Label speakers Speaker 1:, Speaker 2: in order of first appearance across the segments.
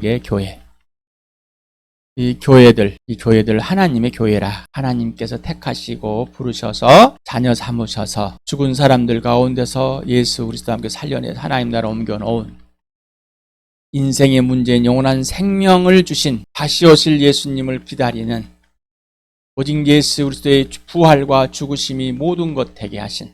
Speaker 1: 그리스도의 교회. 이 교회들 하나님의 교회라. 하나님께서 택하시고 부르셔서 자녀 삼으셔서 죽은 사람들 가운데서 예수 그리스도와 함께 살려내서 하나님 나라 옮겨놓은 인생의 문제인 영원한 생명을 주신 다시 오실 예수님을 기다리는 오직 예수 그리스도의 부활과 죽으심이 모든 것 되게 하신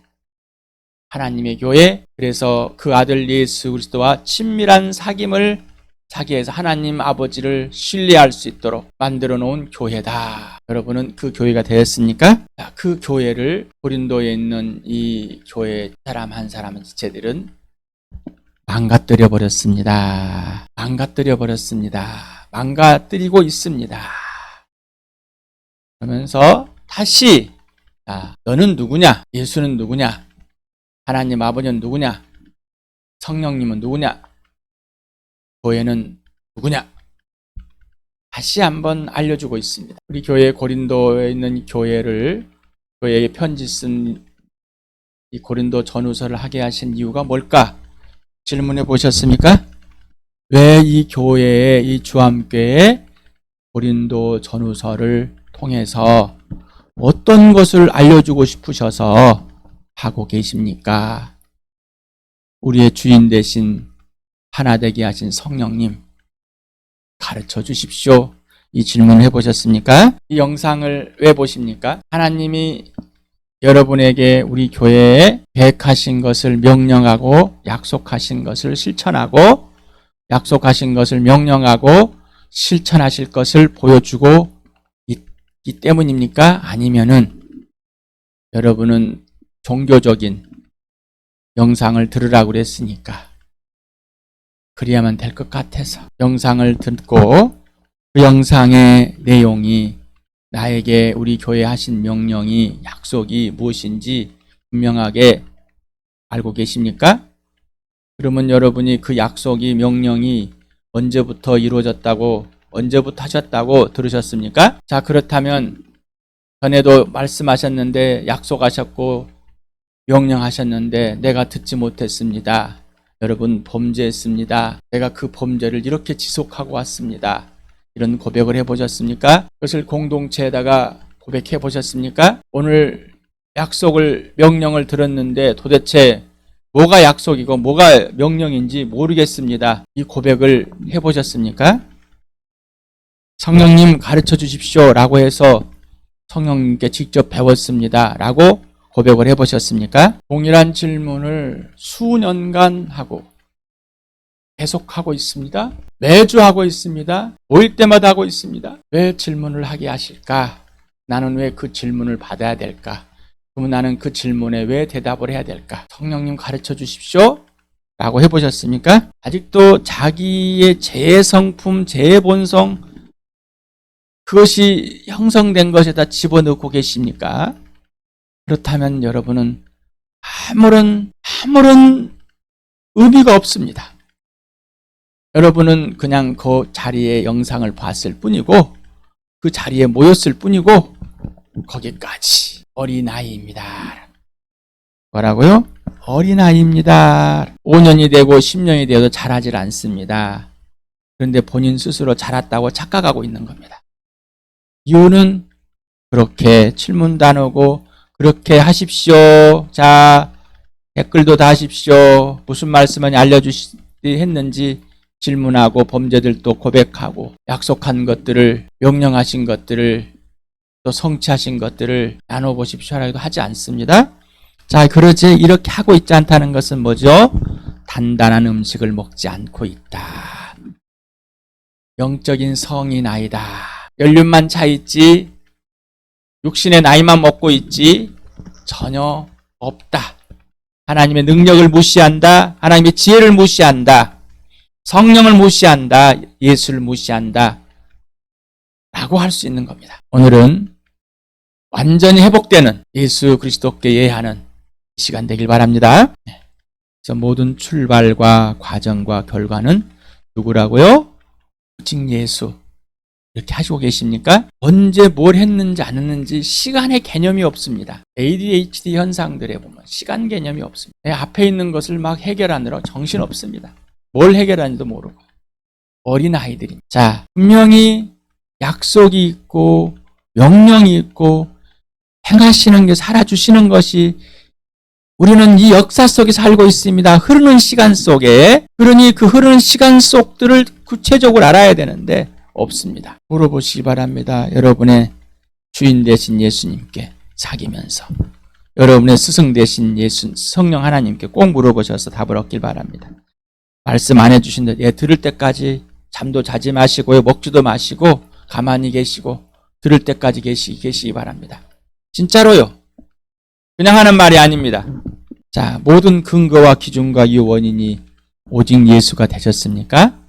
Speaker 1: 하나님의 교회, 그래서 그 아들 예수 그리스도와 친밀한 사귐을 자기에서 하나님 아버지를 신뢰할 수 있도록 만들어 놓은 교회다. 여러분은 그 교회가 되었습니까? 그 교회를 고린도에 있는 이 교회 사람 한 사람은 지체들은 망가뜨려 버렸습니다. 망가뜨리고 있습니다. 그러면서 다시 너는 누구냐? 예수는 누구냐? 하나님 아버지는 누구냐? 성령님은 누구냐? 교회는 누구냐? 다시 한번 알려주고 있습니다. 우리 교회 고린도에 있는 교회에게 편지 쓴 이 고린도 전후서를 하게 하신 이유가 뭘까? 질문해 보셨습니까? 왜 이 교회에, 이 주함교회에 고린도 전후서를 통해서 어떤 것을 알려주고 싶으셔서 하고 계십니까? 우리의 주인 되신 하나 되게 하신 성령님 가르쳐 주십시오. 이 질문 해보셨습니까? 이 영상을 왜 보십니까? 하나님이 여러분에게 우리 교회에 계획하신 것을 명령하고 약속하신 것을 실천하고 약속하신 것을 명령하고 실천하실 것을 보여주고 있기 때문입니까? 아니면은 여러분은 종교적인 영상을 들으라고 그랬으니까 그래야만 될 것 같아서 영상을 듣고 그 영상의 내용이 나에게 우리 교회 하신 명령이 약속이 무엇인지 분명하게 알고 계십니까? 그러면 여러분이 그 약속이 명령이 언제부터 이루어졌다고 언제부터 하셨다고 들으셨습니까? 자, 그렇다면 전에도 말씀하셨는데 약속하셨고 명령하셨는데 내가 듣지 못했습니다. 여러분 범죄했습니다. 내가 그 범죄를 이렇게 지속하고 왔습니다. 이런 고백을 해보셨습니까? 그것을 공동체에다가 고백해 보셨습니까? 오늘 약속을 명령을 들었는데 도대체 뭐가 약속이고 뭐가 명령인지 모르겠습니다. 이 고백을 해보셨습니까? 성령님 가르쳐 주십시오 라고 해서 성령님께 직접 배웠습니다 라고 고백을 해보셨습니까? 동일한 질문을 수년간 하고 계속하고 있습니다. 매주 하고 있습니다. 모일 때마다 하고 있습니다. 왜 질문을 하게 하실까? 나는 왜 그 질문을 받아야 될까? 그러면 나는 그 질문에 왜 대답을 해야 될까? 성령님 가르쳐 주십시오 라고 해보셨습니까? 아직도 자기의 제성품, 제본성 그것이 형성된 것에다 집어넣고 계십니까? 그렇다면 여러분은 아무런 의미가 없습니다. 여러분은 그냥 그 자리에 영상을 봤을 뿐이고 그 자리에 모였을 뿐이고 거기까지 어린아이입니다. 뭐라고요? 어린아이입니다. 5년이 되고 10년이 되어도 자라질 않습니다. 그런데 본인 스스로 자랐다고 착각하고 있는 겁니다. 이유는 그렇게 질문도 안 오고 그렇게 하십시오. 자, 댓글도 다 하십시오. 무슨 말씀을 했는지 질문하고 범죄들도 고백하고 약속한 것들을 명령하신 것들을 또 성취하신 것들을 나눠보십시오라고 하지 않습니다. 자, 그러지 이렇게 하고 있지 않다는 것은 뭐죠? 단단한 음식을 먹지 않고 있다. 영적인 성인 아이다. 연륜만 차 있지 육신의 나이만 먹고 있지 전혀 없다. 하나님의 능력을 무시한다. 하나님의 지혜를 무시한다. 성령을 무시한다. 예수를 무시한다. 라고 할 수 있는 겁니다. 오늘은 완전히 회복되는 예수 그리스도께 예하는 시간 되길 바랍니다. 그래서 모든 출발과 과정과 결과는 누구라고요? 오직 예수. 이렇게 하시고 계십니까? 언제 뭘 했는지 안 했는지 시간의 개념이 없습니다. ADHD 현상들에 보면 시간 개념이 없습니다. 내 앞에 있는 것을 막 해결하느라 정신없습니다. 뭘 해결하는지도 모르고 어린아이들입니다. 자, 분명히 약속이 있고 명령이 있고 행하시는 게 살아주시는 것이 우리는 이 역사 속에 살고 있습니다. 흐르는 시간 속에. 그러니 그 흐르는 시간 속들을 구체적으로 알아야 되는데 없습니다. 물어보시기 바랍니다. 여러분의 주인 되신 예수님께 사귀면서 여러분의 스승 되신 성령 하나님께 꼭 물어보셔서 답을 얻길 바랍니다. 말씀 안 해주신 데 들을 때까지 잠도 자지 마시고요. 먹지도 마시고 가만히 계시고 들을 때까지 계시기 바랍니다. 진짜로요. 그냥 하는 말이 아닙니다. 자, 모든 근거와 기준과 이 원인이 오직 예수가 되셨습니까?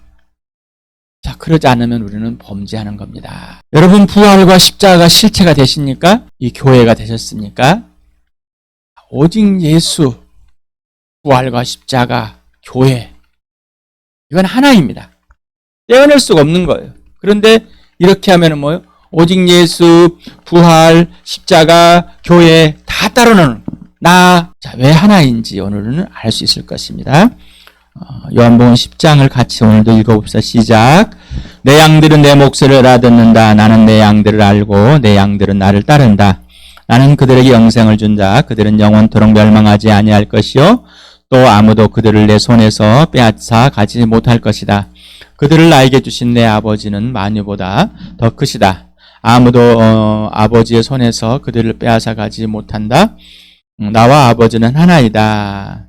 Speaker 1: 자, 그러지 않으면 우리는 범죄하는 겁니다. 여러분, 부활과 십자가가 실체가 되십니까? 이 교회가 되셨습니까? 오직 예수, 부활과 십자가, 교회. 이건 하나입니다. 떼어낼 수가 없는 거예요. 그런데 이렇게 하면은 뭐예요? 오직 예수, 부활, 십자가, 교회 다 따로 나누는 나. 자, 왜 하나인지 오늘은 알 수 있을 것입니다. 요한복음 10장을 같이 오늘도 읽어봅시다. 시작. 내 양들은 내 목소리를 알아듣는다. 나는 내 양들을 알고 내 양들은 나를 따른다. 나는 그들에게 영생을 준다. 그들은 영원토록 멸망하지 아니할 것이요 또 아무도 그들을 내 손에서 빼앗아 가지 못할 것이다. 그들을 나에게 주신 내 아버지는 만유보다 더 크시다. 아무도 아버지의 손에서 그들을 빼앗아 가지 못한다. 나와 아버지는 하나이다.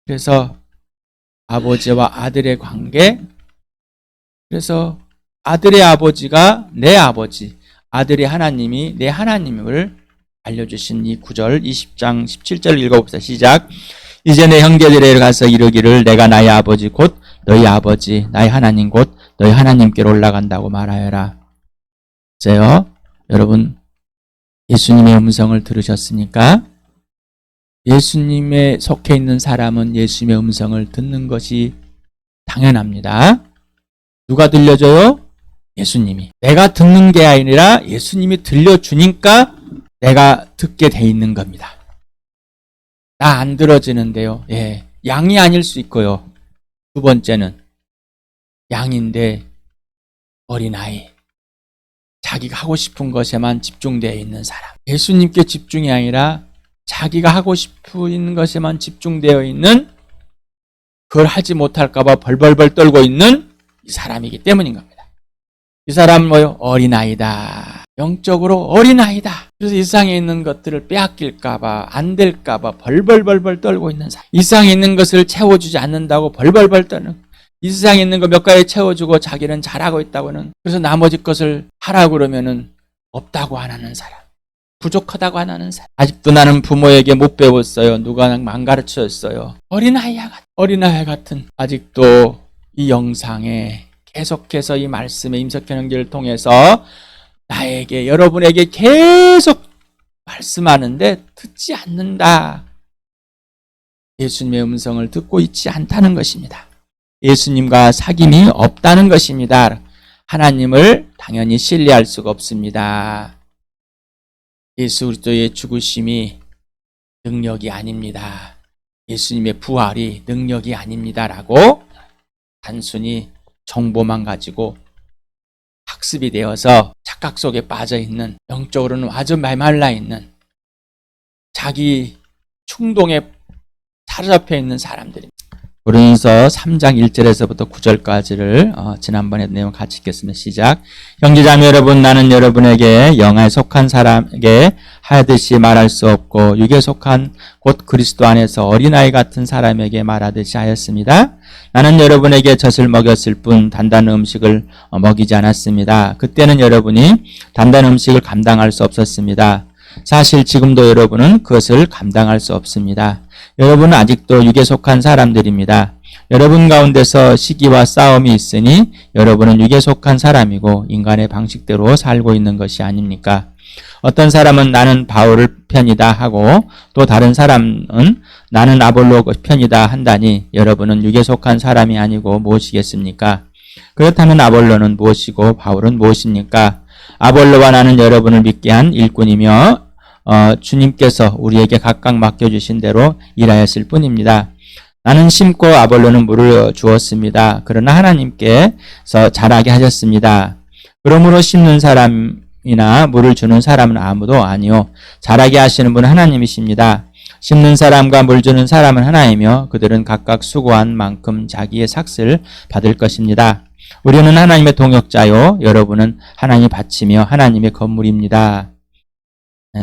Speaker 1: 그래서 아버지와 아들의 관계, 그래서 아들의 아버지가 내 아버지, 아들의 하나님이 내 하나님을 알려주신 이 9절, 20장 17절 읽어봅시다. 시작. 이제 내 형제들에게 가서 이르기를 내가 나의 아버지 곧 너희 아버지, 나의 하나님 곧 너희 하나님께로 올라간다고 말하여라. 보세요. 여러분, 예수님의 음성을 들으셨습니까? 예수님에 속해 있는 사람은 예수님의 음성을 듣는 것이 당연합니다. 누가 들려줘요? 예수님이. 내가 듣는 게 아니라 예수님이 들려주니까 내가 듣게 돼 있는 겁니다. 나 안 들어지는데요. 예, 양이 아닐 수 있고요. 두 번째는 양인데 어린아이. 자기가 하고 싶은 것에만 집중되어 있는 사람. 예수님께 집중이 아니라 자기가 하고 싶은 것에만 집중되어 있는, 그걸 하지 못할까 봐 벌벌벌 떨고 있는 이 사람이기 때문인 겁니다. 이 사람은 뭐요? 어린아이다. 영적으로 어린아이다. 그래서 이 세상에 있는 것들을 빼앗길까 봐, 안 될까 봐 벌벌벌벌 떨고 있는 사람. 이 세상에 있는 것을 채워주지 않는다고 벌벌벌 떠는, 이 세상에 있는 거 몇 가지 채워주고 자기는 잘하고 있다고는, 그래서 나머지 것을 하라고 그러면은 없다고 안 하는 사람, 부족하다고 안 하는 사람. 아직도 나는 부모에게 못 배웠어요. 누가 안 가르쳐줬어요. 어린아이 같은 아직도 이 영상에 계속해서 이 말씀의 임석현 형제를 통해서 나에게, 여러분에게 계속 말씀하는데 듣지 않는다. 예수님의 음성을 듣고 있지 않다는 것입니다. 예수님과 사귐이 없다는 것입니다. 하나님을 당연히 신뢰할 수가 없습니다. 예수 그리스도의 죽으심이 능력이 아닙니다. 예수님의 부활이 능력이 아닙니다라고 단순히 정보만 가지고 학습이 되어서 착각 속에 빠져있는, 영적으로는 아주 메말라 있는, 자기 충동에 사로잡혀 있는 사람들입니다. 고린도서 3장 1절에서부터 9절까지를 지난번에 내용 같이 읽겠습니다. 시작. 형제자매 여러분, 나는 여러분에게 영에 속한 사람에게 하듯이 말할 수 없고 육에 속한 곧 그리스도 안에서 어린아이 같은 사람에게 말하듯이 하였습니다. 나는 여러분에게 젖을 먹였을 뿐 단단한 음식을 먹이지 않았습니다. 그때는 여러분이 단단한 음식을 감당할 수 없었습니다. 사실 지금도 여러분은 그것을 감당할 수 없습니다. 여러분은 아직도 육에 속한 사람들입니다. 여러분 가운데서 시기와 싸움이 있으니 여러분은 육에 속한 사람이고 인간의 방식대로 살고 있는 것이 아닙니까? 어떤 사람은 나는 바울을 편이다 하고 또 다른 사람은 나는 아볼로 편이다 한다니 여러분은 육에 속한 사람이 아니고 무엇이겠습니까? 그렇다면 아볼로는 무엇이고 바울은 무엇입니까? 아볼로와 나는 여러분을 믿게 한 일꾼이며 주님께서 우리에게 각각 맡겨주신 대로 일하였을 뿐입니다. 나는 심고 아볼로는 물을 주었습니다. 그러나 하나님께서 자라게 하셨습니다. 그러므로 심는 사람이나 물을 주는 사람은 아무도 아니요 자라게 하시는 분은 하나님이십니다. 심는 사람과 물 주는 사람은 하나이며 그들은 각각 수고한 만큼 자기의 삭슬 받을 것입니다. 우리는 하나님의 동역자요 여러분은 하나님이 바치며 하나님의 건물입니다.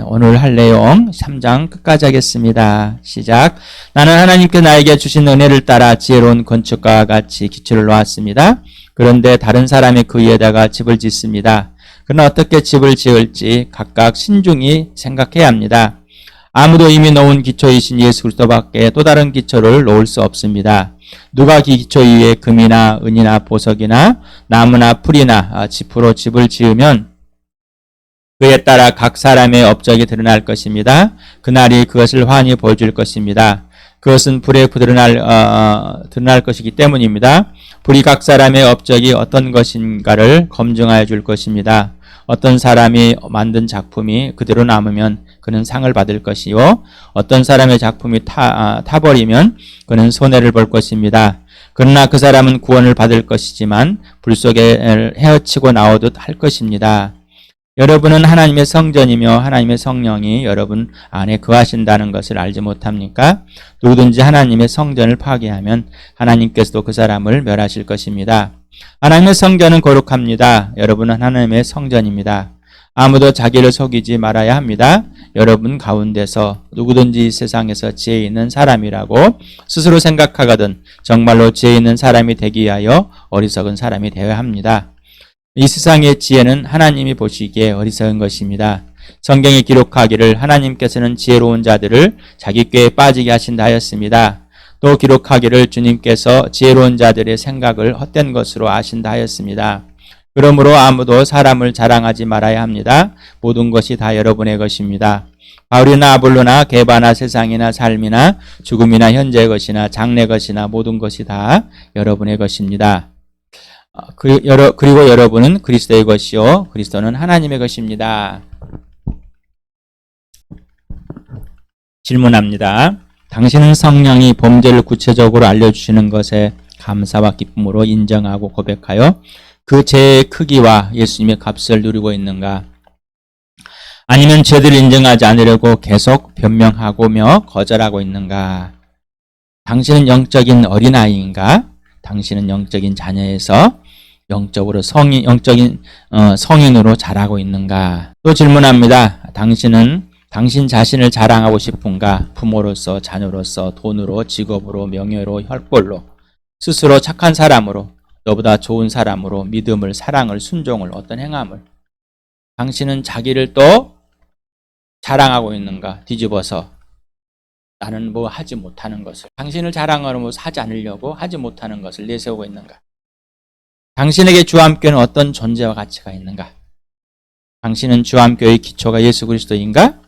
Speaker 1: 오늘 할 내용 3장 끝까지 하겠습니다. 시작. 나는 하나님께 나에게 주신 은혜를 따라 지혜로운 건축가와 같이 기초를 놓았습니다. 그런데 다른 사람이 그 위에다가 집을 짓습니다. 그러나 어떻게 집을 지을지 각각 신중히 생각해야 합니다. 아무도 이미 놓은 기초이신 예수 그리스도밖에 또 다른 기초를 놓을 수 없습니다. 누가 기초 위에 금이나 은이나 보석이나 나무나 풀이나 지푸로 집을 지으면 그에 따라 각 사람의 업적이 드러날 것입니다. 그날이 그것을 환히 보여줄 것입니다. 그것은 불에 드러날 것이기 때문입니다. 불이 각 사람의 업적이 어떤 것인가를 검증하여 줄 것입니다. 어떤 사람이 만든 작품이 그대로 남으면 그는 상을 받을 것이요 어떤 사람의 작품이 타버리면 그는 손해를 볼 것입니다. 그러나 그 사람은 구원을 받을 것이지만 불 속에 헤어치고 나오듯 할 것입니다. 여러분은 하나님의 성전이며 하나님의 성령이 여러분 안에 거하신다는 것을 알지 못합니까? 누구든지 하나님의 성전을 파괴하면 하나님께서도 그 사람을 멸하실 것입니다. 하나님의 성전은 거룩합니다. 여러분은 하나님의 성전입니다. 아무도 자기를 속이지 말아야 합니다. 여러분 가운데서 누구든지 세상에서 지혜 있는 사람이라고 스스로 생각하거든 정말로 지혜 있는 사람이 되기 위하여 어리석은 사람이 되어야 합니다. 이 세상의 지혜는 하나님이 보시기에 어리석은 것입니다. 성경에 기록하기를 하나님께서는 지혜로운 자들을 자기 꾀에 빠지게 하신다 하였습니다. 또 기록하기를 주님께서 지혜로운 자들의 생각을 헛된 것으로 아신다 하였습니다. 그러므로 아무도 사람을 자랑하지 말아야 합니다. 모든 것이 다 여러분의 것입니다. 바울이나 아볼로나 게바나 세상이나 삶이나 죽음이나 현재의 것이나 장래 것이나 모든 것이 다 여러분의 것입니다. 그리고 여러분은 그리스도의 것이요 그리스도는 하나님의 것입니다. 질문합니다. 당신은 성령이 범죄를 구체적으로 알려주시는 것에 감사와 기쁨으로 인정하고 고백하여 그 죄의 크기와 예수님의 값을 누리고 있는가? 아니면 죄들을 인정하지 않으려고 계속 변명하고며 거절하고 있는가? 당신은 영적인 어린아이인가? 당신은 영적인 자녀에서 영적으로 영적인 성인으로 자라고 있는가? 또 질문합니다. 당신은 당신 자신을 자랑하고 싶은가? 부모로서, 자녀로서, 돈으로, 직업으로, 명예로, 혈벌로, 스스로 착한 사람으로, 너보다 좋은 사람으로, 믿음을, 사랑을, 순종을, 어떤 행함을 당신은 자기를 또 자랑하고 있는가? 뒤집어서 나는 뭐 하지 못하는 것을 당신을 자랑하려고 하지 않으려고 하지 못하는 것을 내세우고 있는가? 당신에게 주함교회는 어떤 존재와 가치가 있는가? 당신은 주함교회의 기초가 예수 그리스도인가?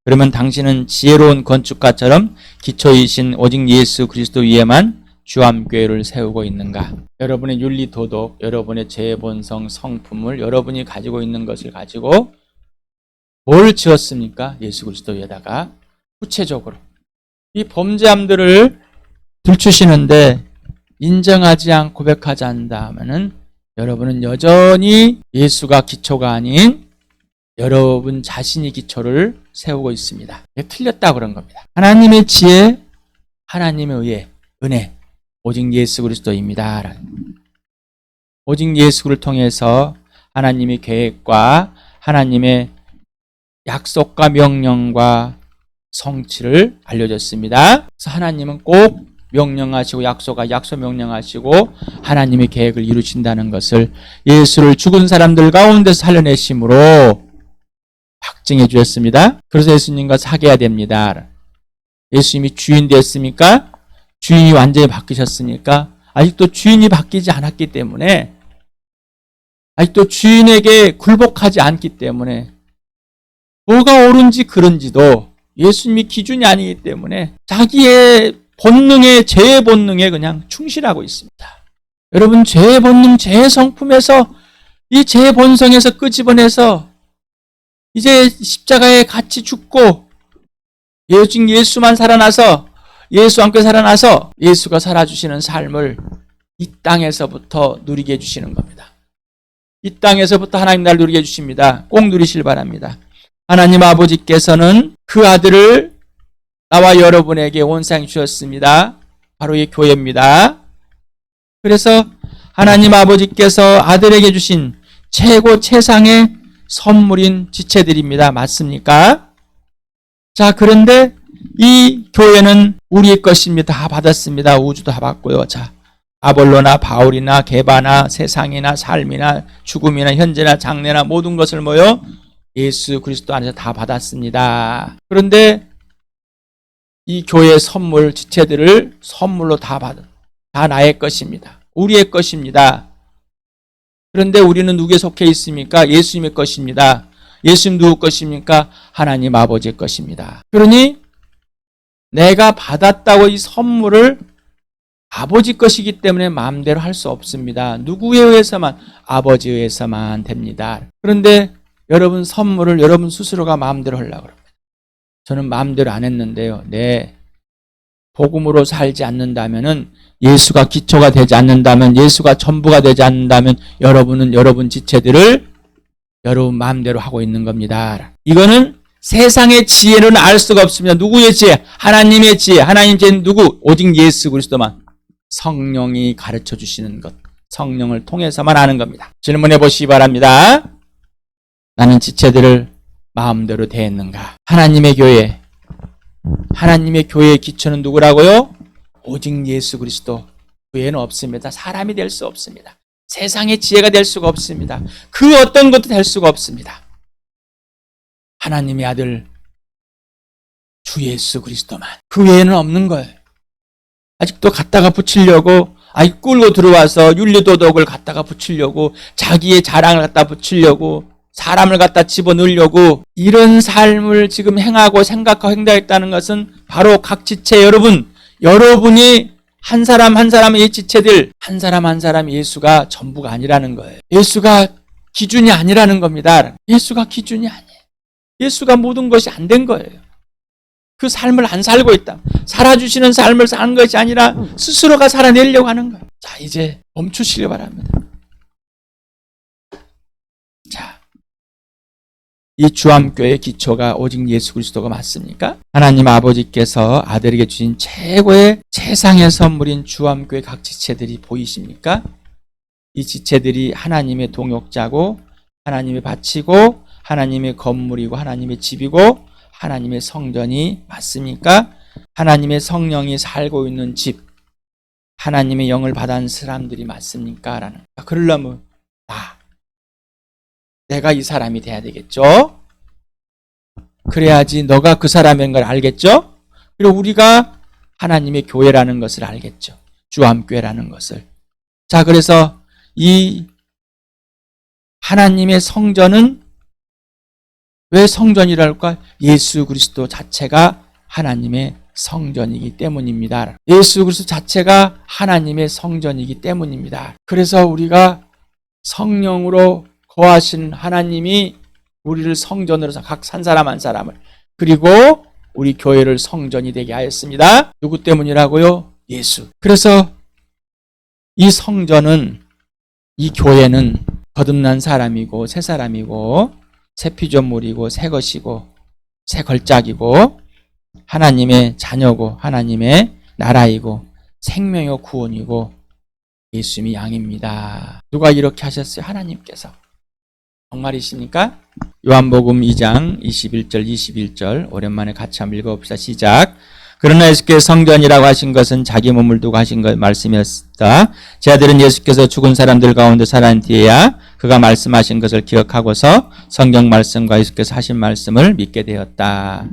Speaker 1: 그러면 당신은 지혜로운 건축가처럼 기초이신 오직 예수 그리스도 위에만 주함교회를 세우고 있는가? 여러분의 윤리 도덕, 여러분의 죄본성, 성품을 여러분이 가지고 있는 것을 가지고 뭘 지었습니까? 예수 그리스도 위에다가 구체적으로 이 범죄함들을 들추시는데 인정하지 않고 고백하지 않는다면은 여러분은 여전히 예수가 기초가 아닌 여러분 자신이 기초를 세우고 있습니다. 이게 틀렸다 그런 겁니다. 하나님의 지혜, 하나님의 의혜, 은혜, 오직 예수 그리스도입니다. 오직 예수를 통해서 하나님의 계획과 하나님의 약속과 명령과 성취를 알려줬습니다. 그래서 하나님은 꼭 명령하시고 약속 명령하시고 하나님의 계획을 이루신다는 것을 예수를 죽은 사람들 가운데서 살려내심으로 확증해 주셨습니다. 그래서 예수님과 사귀어야 됩니다. 예수님이 주인 됐습니까? 주인이 완전히 바뀌셨으니까 아직도 주인이 바뀌지 않았기 때문에 아직도 주인에게 굴복하지 않기 때문에 뭐가 옳은지 그른지도 예수님이 기준이 아니기 때문에 자기의 본능에 죄의 본능에 그냥 충실하고 있습니다. 여러분 죄의 본능, 죄의 성품에서 이 죄의 본성에서 끄집어내서 이제 십자가에 같이 죽고 오직 예수만 살아나서 예수와 함께 살아나서 예수가 살아주시는 삶을 이 땅에서부터 누리게 해주시는 겁니다. 이 땅에서부터 하나님 나를 누리게 해주십니다. 꼭 누리실 바랍니다. 하나님 아버지께서는 그 아들을 나와 여러분에게 온상히 주셨습니다. 바로 이 교회입니다. 그래서 하나님 아버지께서 아들에게 주신 최고 최상의 선물인 지체들입니다. 맞습니까? 자, 그런데 이 교회는 우리의 것입니다. 다 받았습니다. 우주도 다 받고요. 자, 아볼로나 바울이나 게바나 세상이나 삶이나 죽음이나 현재나 장래나 모든 것을 모여 예수 그리스도 안에서 다 받았습니다. 그런데 이 교회의 선물, 지체들을 선물로 다 나의 것입니다. 우리의 것입니다. 그런데 우리는 누구에 속해 있습니까? 예수님의 것입니다. 예수님 누구 것입니까? 하나님 아버지의 것입니다. 그러니 내가 받았다고 이 선물을 아버지 것이기 때문에 마음대로 할 수 없습니다. 누구에 의해서만? 아버지에 의해서만 됩니다. 그런데 여러분 선물을 여러분 스스로가 마음대로 하려고 합니다. 저는 마음대로 안 했는데요. 네. 복음으로 살지 않는다면은 예수가 기초가 되지 않는다면 예수가 전부가 되지 않는다면 여러분은 여러분 지체들을 여러분 마음대로 하고 있는 겁니다. 이거는 세상의 지혜로는 알 수가 없습니다. 누구의 지혜? 하나님의 지혜. 하나님 지혜는 누구? 오직 예수 그리스도만. 성령이 가르쳐 주시는 것. 성령을 통해서만 아는 겁니다. 질문해 보시기 바랍니다. 나는 지체들을 마음대로 대했는가? 하나님의 교회. 하나님의 교회의 기초는 누구라고요? 오직 예수 그리스도. 그 외에는 없습니다. 사람이 될 수 없습니다. 세상의 지혜가 될 수가 없습니다. 그 어떤 것도 될 수가 없습니다. 하나님의 아들 주 예수 그리스도만. 그 외에는 없는 거예요. 아직도 갖다가 붙이려고 끌고 들어와서 윤리도덕을 갖다가 붙이려고 자기의 자랑을 갖다 붙이려고 사람을 갖다 집어넣으려고 이런 삶을 지금 행하고 생각하고 행동했다는 것은 바로 각 지체 여러분이 한 사람 한 사람의 지체들 한 사람 한 사람 예수가 전부가 아니라는 거예요. 예수가 기준이 아니라는 겁니다. 예수가 기준이 아니에요. 예수가 모든 것이 안 된 거예요. 그 삶을 안 살고 있다. 살아주시는 삶을 사는 것이 아니라 스스로가 살아내려고 하는 거예요. 자, 이제 멈추시기 바랍니다. 자, 이 주암교회의 기초가 오직 예수 그리스도가 맞습니까? 하나님 아버지께서 아들에게 주신 최고의 최상의 선물인 주암교회 각 지체들이 보이십니까? 이 지체들이 하나님의 동역자고 하나님의 밭이고 하나님의 건물이고 하나님의 집이고 하나님의 성전이 맞습니까? 하나님의 성령이 살고 있는 집, 하나님의 영을 받은 사람들이 맞습니까? 라는. 그러려면 내가 이 사람이 돼야 되겠죠? 그래야지 너가 그 사람인 걸 알겠죠? 그리고 우리가 하나님의 교회라는 것을 알겠죠? 주암교회라는 것을. 자, 그래서 이 하나님의 성전은 왜 성전이랄까? 예수 그리스도 자체가 하나님의 성전이기 때문입니다. 예수 그리스도 자체가 하나님의 성전이기 때문입니다. 그래서 우리가 성령으로 거하신 하나님이 우리를 성전으로 각 한 사람 한 사람을 그리고 우리 교회를 성전이 되게 하였습니다. 누구 때문이라고요? 예수. 그래서 이 성전은 이 교회는 거듭난 사람이고 새 사람이고 새 피조물이고 새 것이고 새 걸작이고 하나님의 자녀고 하나님의 나라이고 생명의 구원이고 예수님이 양입니다. 누가 이렇게 하셨어요? 하나님께서. 정말이십니까? 요한복음 2장 21절 오랜만에 같이 한번 읽어봅시다. 시작. 그러나 예수께서 성전이라고 하신 것은 자기 몸을 두고 하신 것 말씀이었다. 제 아들은 예수께서 죽은 사람들 가운데 살아난 뒤에야 그가 말씀하신 것을 기억하고서 성경 말씀과 예수께서 하신 말씀을 믿게 되었다.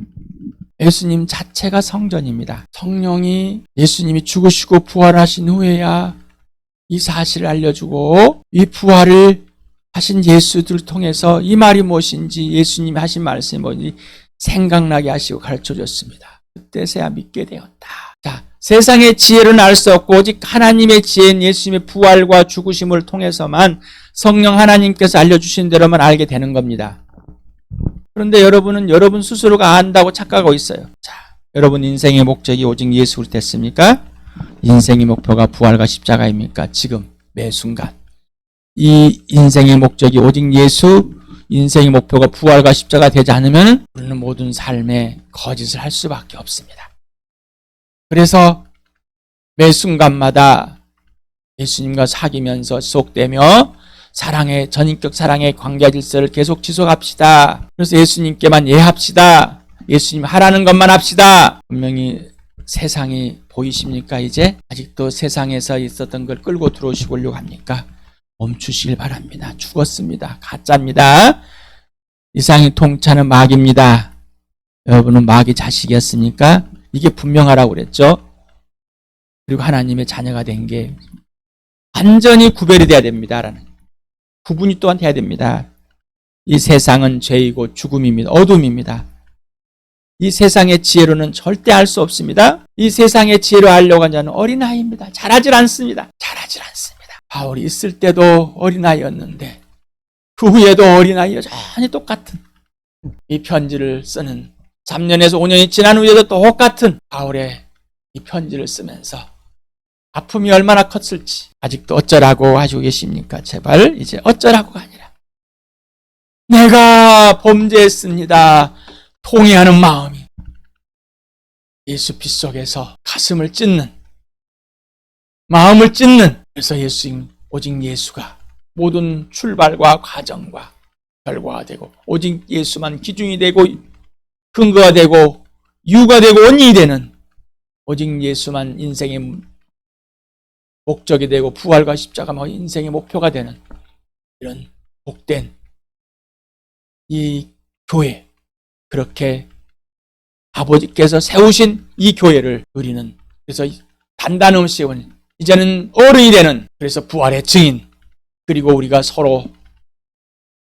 Speaker 1: 예수님 자체가 성전입니다. 성령이 예수님이 죽으시고 부활하신 후에야 이 사실을 알려주고 이 부활을 하신 예수들을 통해서 이 말이 무엇인지 예수님이 하신 말씀이 뭔지 생각나게 하시고 가르쳐줬습니다. 그때서야 믿게 되었다. 자, 세상의 지혜로는 알 수 없고 오직 하나님의 지혜인 예수님의 부활과 죽으심을 통해서만 성령 하나님께서 알려주신 대로만 알게 되는 겁니다. 그런데 여러분은 여러분 스스로가 안다고 착각하고 있어요. 자, 여러분 인생의 목적이 오직 예수 그리스도 됐습니까? 인생의 목표가 부활과 십자가입니까? 지금 매 순간 이 인생의 목적이 오직 예수, 인생의 목표가 부활과 십자가 되지 않으면 우리는 모든 삶에 거짓을 할 수밖에 없습니다. 그래서 매 순간마다 예수님과 사귀면서 지속되며 사랑의 전인격 사랑의 관계 질서를 계속 지속합시다. 그래서 예수님께만 예합시다. 예수님 하라는 것만 합시다. 분명히 세상이 보이십니까? 이제 아직도 세상에서 있었던 걸 끌고 들어오시려고 합니까? 멈추시길 바랍니다. 죽었습니다. 가짜입니다. 이상이 통치하는 마귀입니다. 여러분은 마귀 자식이었습니까? 이게 분명하라고 그랬죠. 그리고 하나님의 자녀가 된 게 완전히 구별이 돼야 됩니다. 라는 구분이 또한 돼야 됩니다. 이 세상은 죄이고 죽음입니다. 어둠입니다. 이 세상의 지혜로는 절대 알 수 없습니다. 이 세상의 지혜로 알려고 하는 자는 어린아이입니다. 잘하질 않습니다. 잘하질 않습니다. 바울이 있을 때도 어린아이였는데 그 후에도 어린아이 여전히 똑같은 이 편지를 쓰는 3년에서 5년이 지난 후에도 똑같은 바울의 이 편지를 쓰면서 아픔이 얼마나 컸을지 아직도 어쩌라고 하시고 계십니까? 제발 이제 어쩌라고가 아니라 내가 범죄했습니다. 통회하는 마음이 예수 피 속에서 가슴을 찢는 마음을 찢는 그래서 예수님 오직 예수가 모든 출발과 과정과 결과가 되고 오직 예수만 기준이 되고 근거가 되고 이유가 되고 원인이 되는 오직 예수만 인생의 목적이 되고 부활과 십자가가 인생의 목표가 되는 이런 복된 이 교회 그렇게 아버지께서 세우신 이 교회를 누리는 그래서 단단함을 씌운 이제는 어른이 되는 그래서 부활의 증인 그리고 우리가 서로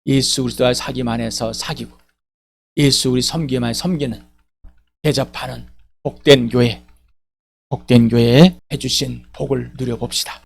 Speaker 1: 예수 그리스도와 사귐 안에서 사귀고 예수 우리 섬김 안에 섬기는 대접하는 복된 교회에 해주신 복을 누려봅시다.